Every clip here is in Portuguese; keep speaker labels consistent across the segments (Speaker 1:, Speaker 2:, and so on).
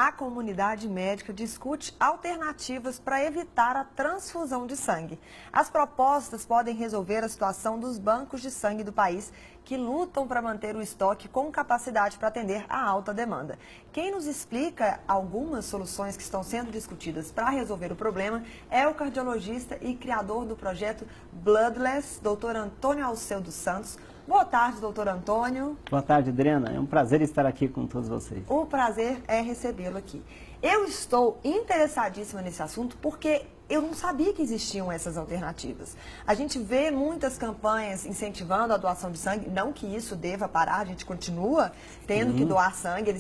Speaker 1: A comunidade médica discute alternativas para evitar a transfusão de sangue. As propostas podem resolver a situação dos bancos de sangue do país, que lutam para manter o estoque com capacidade para atender a alta demanda. Quem nos explica algumas soluções que estão sendo discutidas para resolver o problema é o cardiologista e criador do projeto Bloodless, Dr. Antônio Alceu dos Santos. Boa tarde, doutor Antônio.
Speaker 2: Boa tarde, Adriana. É um prazer estar aqui com todos vocês.
Speaker 1: O prazer é recebê-lo aqui. Eu estou interessadíssima nesse assunto porque eu não sabia que existiam essas alternativas. A gente vê muitas campanhas incentivando a doação de sangue, não que isso deva parar, a gente continua tendo que doar sangue,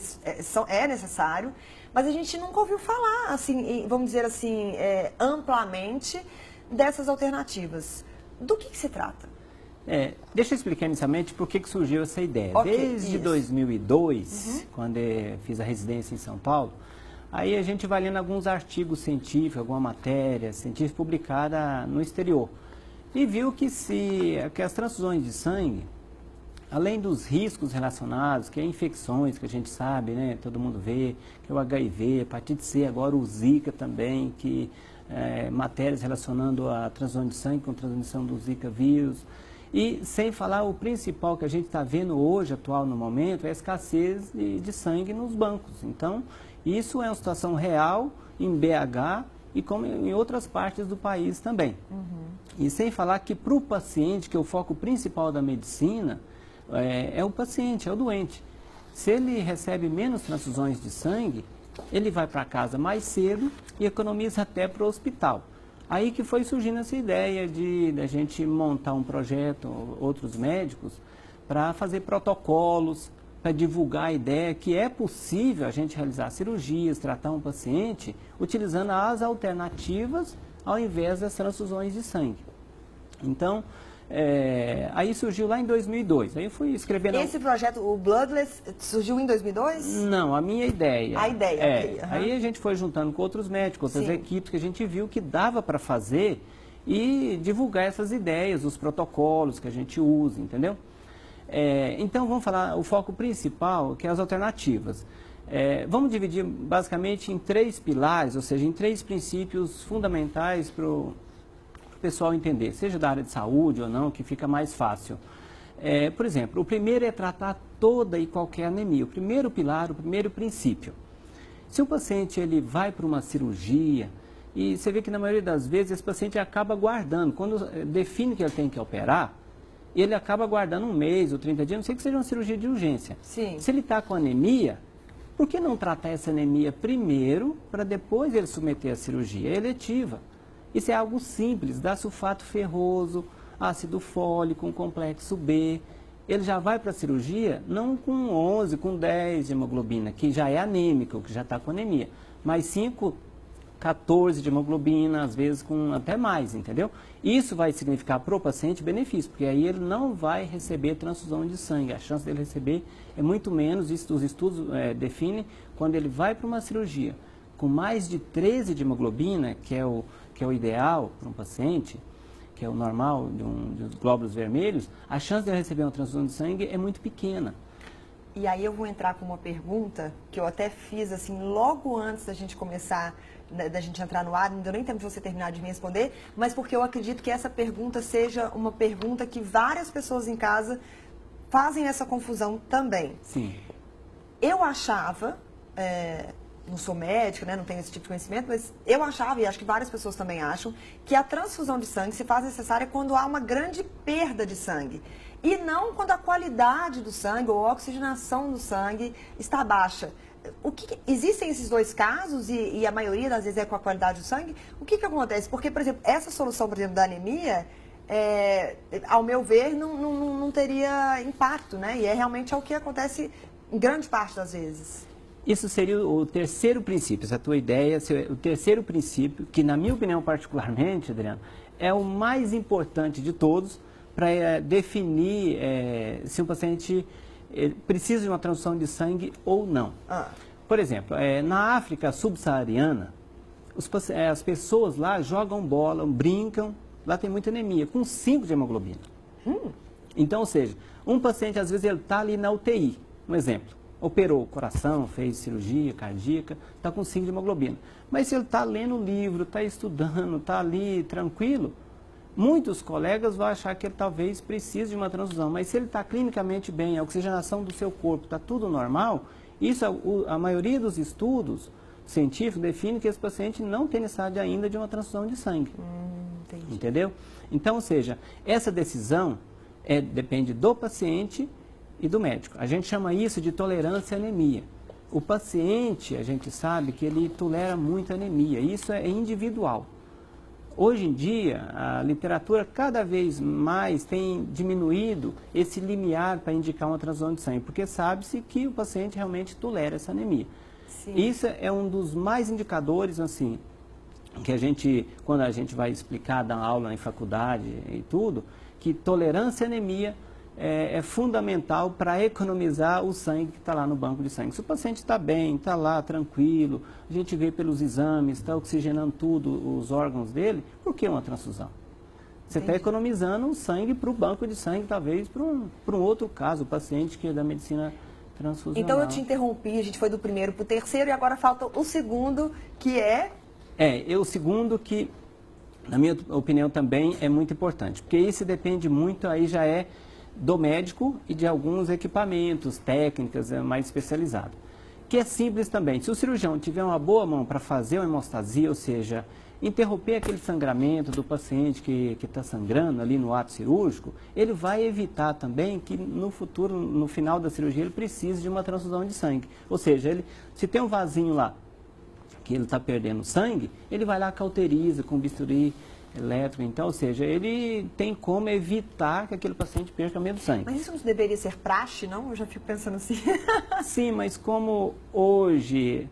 Speaker 1: é necessário, mas a gente nunca ouviu falar, assim, vamos dizer assim, amplamente dessas alternativas. Do que se trata?
Speaker 2: Deixa eu explicar inicialmente por que surgiu essa ideia.
Speaker 1: Okay,
Speaker 2: Desde 2002, quando eu fiz a residência em São Paulo, aí a gente vai lendo alguns artigos científicos, alguma matéria científica publicada no exterior. E viu que as transfusões de sangue, além dos riscos relacionados, que é infecções, que a gente sabe, né, todo mundo vê, que é o HIV, hepatite C, agora o Zika também, que matérias relacionando a transfusão de sangue com transmissão do Zika vírus. E sem falar o principal que a gente está vendo hoje, atual no momento, é a escassez de sangue nos bancos. Então, isso é uma situação real em BH e como em outras partes do país também. E sem falar que para o paciente, que é o foco principal da medicina, é o paciente, é o doente. Se ele recebe menos transfusões de sangue, ele vai para casa mais cedo e economiza até para o hospital. Aí que foi surgindo essa ideia de a gente montar um projeto, outros médicos, para fazer protocolos, para divulgar a ideia que é possível a gente realizar cirurgias, tratar um paciente, utilizando as alternativas ao invés das transfusões de sangue. Então, aí surgiu lá em 2002. Aí eu fui escrevendo...
Speaker 1: Esse projeto, o Bloodless, surgiu em 2002?
Speaker 2: Não, a minha ideia.
Speaker 1: A ideia, ok.
Speaker 2: Aí a gente foi juntando com outros médicos, outras equipes, que a gente viu que dava para fazer e divulgar essas ideias, os protocolos que a gente usa, entendeu? Então, vamos falar o foco principal, que é as alternativas. Vamos dividir basicamente em 3 pilares, ou seja, em 3 princípios fundamentais para o pessoal entender, seja da área de saúde ou não, que fica mais fácil. Por exemplo, o primeiro é tratar toda e qualquer anemia. O primeiro pilar, o primeiro princípio. Se o paciente ele vai para uma cirurgia, e você vê que na maioria das vezes esse paciente acaba guardando, quando define que ele tem que operar, ele acaba guardando 1 mês ou 30 dias, não sei que seja uma cirurgia de urgência.
Speaker 1: Sim.
Speaker 2: Se ele está com anemia, por que não tratar essa anemia primeiro, para depois ele submeter a cirurgia? É eletiva. Isso é algo simples, dá sulfato ferroso, ácido fólico, um complexo B. Ele já vai para a cirurgia não com 11, com 10 de hemoglobina, que já é anêmico, que já está com anemia, mas 5, 14 de hemoglobina, às vezes com até mais, entendeu? Isso vai significar para o paciente benefício, porque aí ele não vai receber transfusão de sangue. A chance dele receber é muito menos, isso os estudos definem, quando ele vai para uma cirurgia com mais de 13 de hemoglobina, que é o ideal para um paciente, que é o normal dos glóbulos vermelhos, a chance de ele receber uma transfusão de sangue é muito pequena.
Speaker 1: E aí eu vou entrar com uma pergunta que eu até fiz assim logo antes da gente começar, da gente entrar no ar, não deu nem tempo de você terminar de me responder, mas porque eu acredito que essa pergunta seja uma pergunta que várias pessoas em casa fazem essa confusão também.
Speaker 2: Sim.
Speaker 1: Eu achava... não sou médica, né, não tenho esse tipo de conhecimento, mas eu achava, e acho que várias pessoas também acham, que a transfusão de sangue se faz necessária quando há uma grande perda de sangue. E não quando a qualidade do sangue ou a oxigenação do sangue está baixa. Existem esses 2 casos e a maioria das vezes é com a qualidade do sangue? O que acontece? Porque, por exemplo, essa solução, por exemplo, da anemia, ao meu ver, não teria impacto, né? E realmente é o que acontece em grande parte das vezes.
Speaker 2: Isso seria o terceiro princípio, essa tua ideia, o terceiro princípio, que na minha opinião particularmente, Adriano, é o mais importante de todos para definir se o paciente precisa de uma transfusão de sangue ou não. Por exemplo, na África subsaariana, as pessoas lá jogam bola, brincam, lá tem muita anemia, com 5 de hemoglobina. Então, ou seja, um paciente às vezes ele está ali na UTI, um exemplo. operou o coração, fez cirurgia cardíaca, está com 5 de hemoglobina. Mas se ele está lendo o livro, está estudando, está ali tranquilo, muitos colegas vão achar que ele talvez precise de uma transfusão. Mas se ele está clinicamente bem, a oxigenação do seu corpo está tudo normal, isso a maioria dos estudos científicos define que esse paciente não tem necessidade ainda de uma transfusão de sangue. Entendeu? Então, ou seja, essa decisão depende do paciente e do médico. A gente chama isso de tolerância à anemia. O paciente, a gente sabe que ele tolera muito anemia. Isso é individual. Hoje em dia, a literatura cada vez mais tem diminuído esse limiar para indicar uma transfusão de sangue, porque sabe-se que o paciente realmente tolera essa anemia. Sim. Isso é um dos mais indicadores, assim, que a gente, quando a gente vai explicar, dar aula em faculdade e tudo, que tolerância à anemia é fundamental para economizar o sangue que está lá no banco de sangue. Se o paciente está bem, está lá tranquilo, a gente vê pelos exames, está oxigenando tudo, os órgãos dele, por que uma transfusão? Você está economizando o sangue para o banco de sangue, talvez para um outro caso, o paciente que é da medicina transfusional.
Speaker 1: Então eu te interrompi, a gente foi do primeiro para o terceiro e agora falta o segundo, que é...
Speaker 2: o segundo que, na minha opinião, também é muito importante, porque isso depende muito, aí já é do médico e de alguns equipamentos, técnicas mais especializadas. Que é simples também. Se o cirurgião tiver uma boa mão para fazer uma hemostasia, ou seja, interromper aquele sangramento do paciente que está sangrando ali no ato cirúrgico, ele vai evitar também que no futuro, no final da cirurgia, ele precise de uma transfusão de sangue. Ou seja, se tem um vasinho lá que ele está perdendo sangue, ele vai lá, cauteriza com bisturi elétrico, então, ou seja, ele tem como evitar que aquele paciente perca menos sangue.
Speaker 1: Mas isso não deveria ser praxe, não? Eu já fico pensando assim.
Speaker 2: Sim, mas como hoje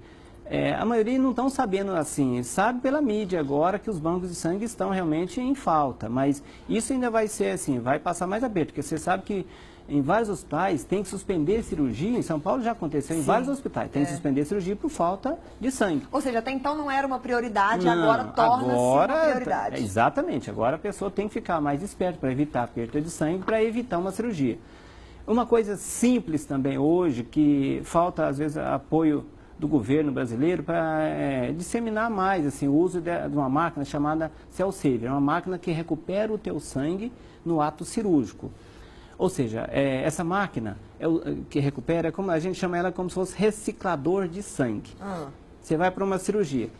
Speaker 2: a maioria não estão sabendo assim, sabe pela mídia agora que os bancos de sangue estão realmente em falta, mas isso ainda vai ser assim, vai passar mais aperto, porque você sabe que em vários hospitais tem que suspender cirurgia, em São Paulo já aconteceu, em vários hospitais tem que suspender cirurgia por falta de sangue.
Speaker 1: Ou seja, até então não era uma prioridade, agora torna-se uma prioridade.
Speaker 2: Exatamente, agora a pessoa tem que ficar mais esperta para evitar a perda de sangue, para evitar uma cirurgia. Uma coisa simples também hoje, que falta às vezes apoio do governo brasileiro para disseminar mais assim, o uso de uma máquina chamada Cell Saver, uma máquina que recupera o teu sangue no ato cirúrgico. Ou seja, essa máquina que recupera, como a gente chama ela como se fosse reciclador de sangue. Você vai para uma cirurgia,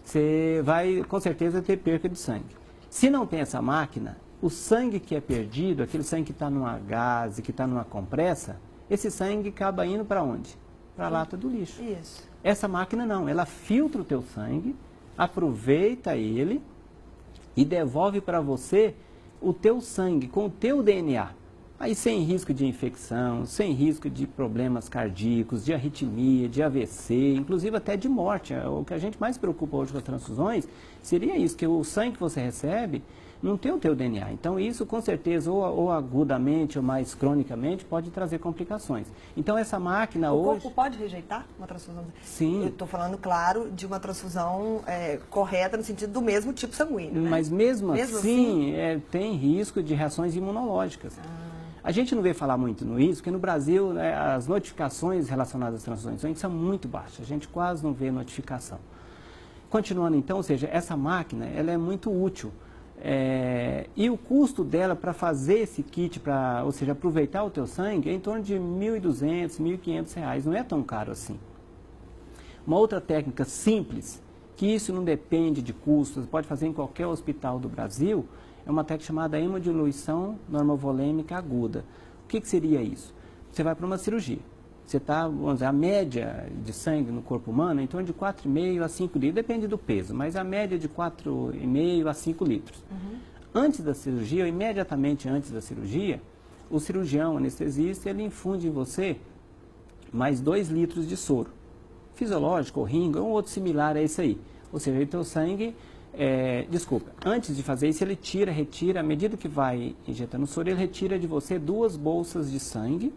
Speaker 2: você vai com certeza ter perca de sangue. Se não tem essa máquina, o sangue que é perdido, aquele sangue que está numa gaze, que está numa compressa, esse sangue acaba indo para onde? Para a lata do lixo.
Speaker 1: Isso.
Speaker 2: Essa máquina não, ela filtra o teu sangue, aproveita ele e devolve para você o teu sangue com o teu DNA. Aí sem risco de infecção, sem risco de problemas cardíacos, de arritmia, de AVC, inclusive até de morte. O que a gente mais preocupa hoje com as transfusões seria isso, que o sangue que você recebe não tem o teu DNA. Então isso com certeza, ou agudamente ou mais cronicamente, pode trazer complicações. Então essa máquina hoje...
Speaker 1: O corpo pode rejeitar uma transfusão?
Speaker 2: Sim.
Speaker 1: Eu estou falando, claro, de uma transfusão correta no sentido do mesmo tipo sanguíneo, né?
Speaker 2: Mas mesmo assim tem risco de reações imunológicas. A gente não vê falar muito nisso, porque no Brasil as notificações relacionadas às transfusões são muito baixas. A gente quase não vê notificação. Continuando então, ou seja, essa máquina ela é muito útil. E o custo dela para fazer esse kit, ou seja, aproveitar o teu sangue, é em torno de R$ 1.200, R$ 1.500. Não é tão caro assim. Uma outra técnica simples, que isso não depende de custos, pode fazer em qualquer hospital do Brasil, é uma técnica chamada hemodiluição normovolêmica aguda. O que seria isso? Você vai para uma cirurgia. Você está, vamos dizer, a média de sangue no corpo humano é em torno de 4,5 a 5 litros, depende do peso, mas a média de 4,5 a 5 litros. Antes da cirurgia, ou imediatamente antes da cirurgia, o cirurgião, o anestesista, ele infunde em você mais 2 litros de soro. Fisiológico, ou ringo, ou um outro similar a esse aí. Ou seja, o teu sangue... antes de fazer isso, ele retira, à medida que vai injetando o soro, ele retira de você 2 bolsas de sangue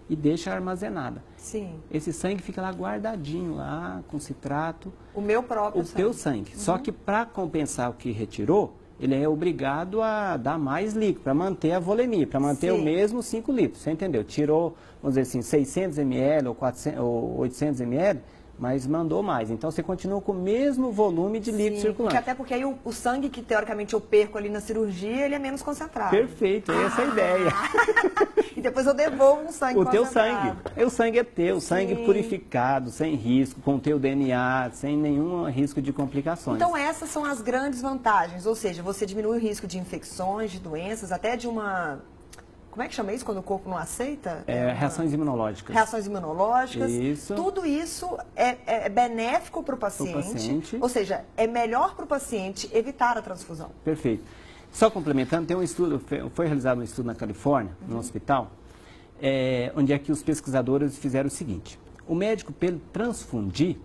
Speaker 2: e deixa armazenada.
Speaker 1: Sim.
Speaker 2: Esse sangue fica lá guardadinho, lá com citrato.
Speaker 1: O meu próprio
Speaker 2: sangue. O teu sangue. Só que para compensar o que retirou, ele é obrigado a dar mais líquido, para manter a volemia, para manter o mesmo 5 litros, você entendeu? Tirou, vamos dizer assim, 600 ml ou, 400, ou 800 ml, mas mandou mais. Então, você continua com o mesmo volume de líquido circulante.
Speaker 1: Até porque aí o sangue que, teoricamente, eu perco ali na cirurgia, ele é menos concentrado.
Speaker 2: Perfeito, essa é a ideia.
Speaker 1: E depois eu devolvo um sangue
Speaker 2: o teu
Speaker 1: concentrado.
Speaker 2: sangue. O sangue é teu, sangue purificado, sem risco, com o teu DNA, sem nenhum risco de complicações.
Speaker 1: Então, essas são as grandes vantagens. Ou seja, você diminui o risco de infecções, de doenças, até de uma... Como é que chama isso quando o corpo não aceita?
Speaker 2: Reações imunológicas.
Speaker 1: Reações imunológicas.
Speaker 2: Isso.
Speaker 1: Tudo isso é benéfico para o paciente. Ou seja, é melhor para o paciente evitar a transfusão.
Speaker 2: Perfeito. Só complementando, tem um estudo, foi realizado um estudo na Califórnia, num hospital, onde é que os pesquisadores fizeram o seguinte. O médico, para ele transfundir,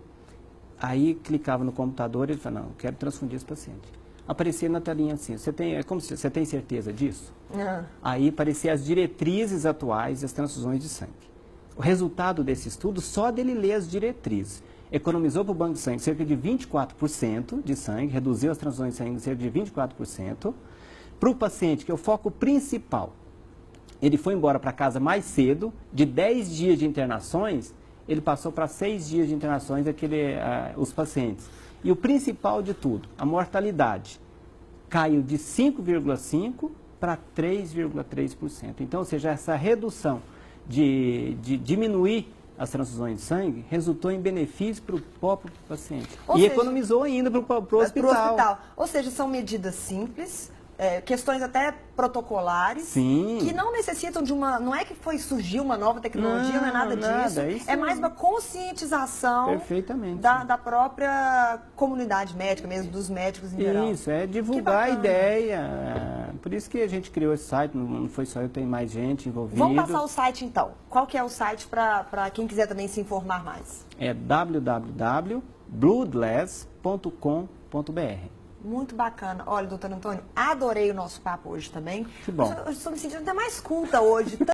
Speaker 2: aí clicava no computador e ele falava, não, eu quero transfundir esse paciente. Aparecia na telinha assim, você tem certeza disso? Aí apareciam as diretrizes atuais das transfusões de sangue. O resultado desse estudo, só dele ler as diretrizes, economizou para o banco de sangue cerca de 24% de sangue, reduziu as transfusões de sangue em cerca de 24%. Para o paciente, que é o foco principal, ele foi embora para casa mais cedo, de 10 dias de internações, ele passou para 6 dias de internações os pacientes. E o principal de tudo, a mortalidade caiu de 5,5% para 3,3%. Então, ou seja, essa redução de diminuir as transfusões de sangue resultou em benefício para o próprio paciente. Economizou ainda para o hospital.
Speaker 1: Ou seja, são medidas simples, questões até protocolares, que não necessitam de uma... Não é que surgiu uma nova tecnologia, não é nada disso. É mais uma conscientização da própria comunidade médica, mesmo dos médicos em geral.
Speaker 2: Isso, é divulgar a ideia. Por isso que a gente criou esse site, não foi só eu, tem mais gente envolvida.
Speaker 1: Vamos passar o site então. Qual que é o site para quem quiser também se informar mais?
Speaker 2: É www.bloodless.com.br.
Speaker 1: Muito bacana. Olha, doutor Antônio, adorei o nosso papo hoje também.
Speaker 2: Que bom.
Speaker 1: Eu estou me sentindo até mais culta hoje.